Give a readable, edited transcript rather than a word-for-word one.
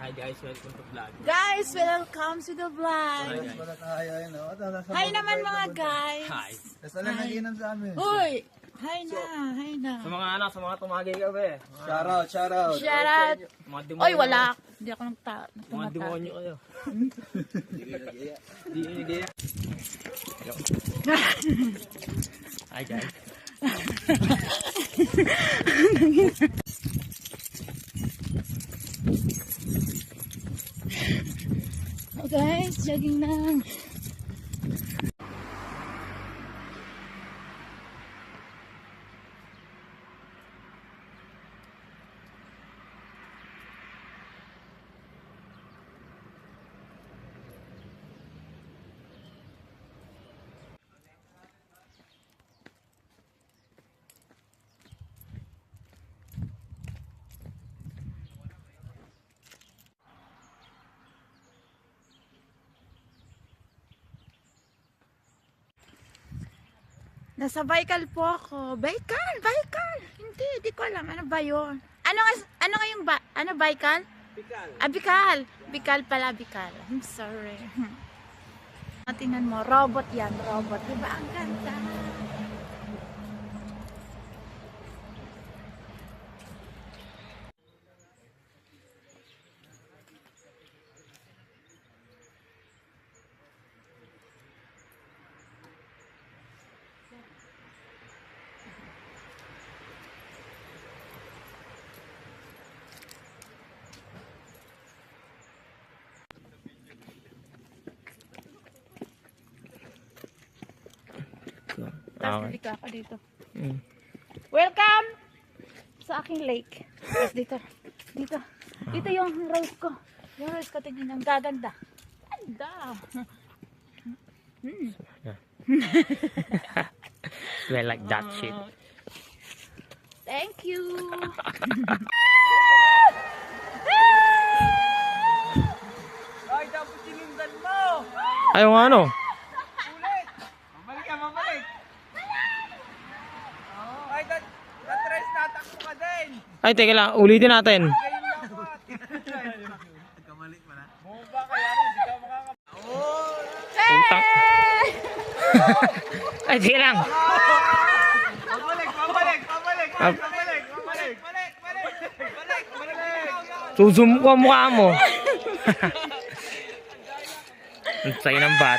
Hi guys, welcome to vlog. Guys, welcome to the vlog. Hi naman mga guys. Hi. Kasala nag-inom sa amin. Uy, hi na. Sa mga anak, sa mga tumagay ka ba? Shout out. Shout out. Mga demonyo. Oy, wala. Hindi ako Mga nagtumata. demonyo kayo. Hindi nagaya. Hello. Hi guys. Oh guys, jogging na. Nasa Baikal po ako. Baikal! Hindi ko alam. Ano ba yun? Ano nga yung Baikal? Bicol. Bicol. Bicol pala, Bicol. I'm sorry. Tingnan mo, robot yan, robot. Diba ang ganda? Tapos dito ako dito. Welcome sa aking lake. Tapos dito. Dito yung rose ko. Yung rose ko, tingnan ang gaganda. Ganda. Smell like that shit. Thank you. Ay, tapos sinundan mo! Ayaw nga ano? Ulit! Mamalik! Ay, na-tres natakbo ka din! Ay, teka lang. Ulitin natin. Ngayon lang po. Nagkamali pala. Bumaba ka yan, hindi ka makakap... Utang. Ay, teka lang. Pabalik! Susum ko ang mukha mo. Ang sayo ng bat.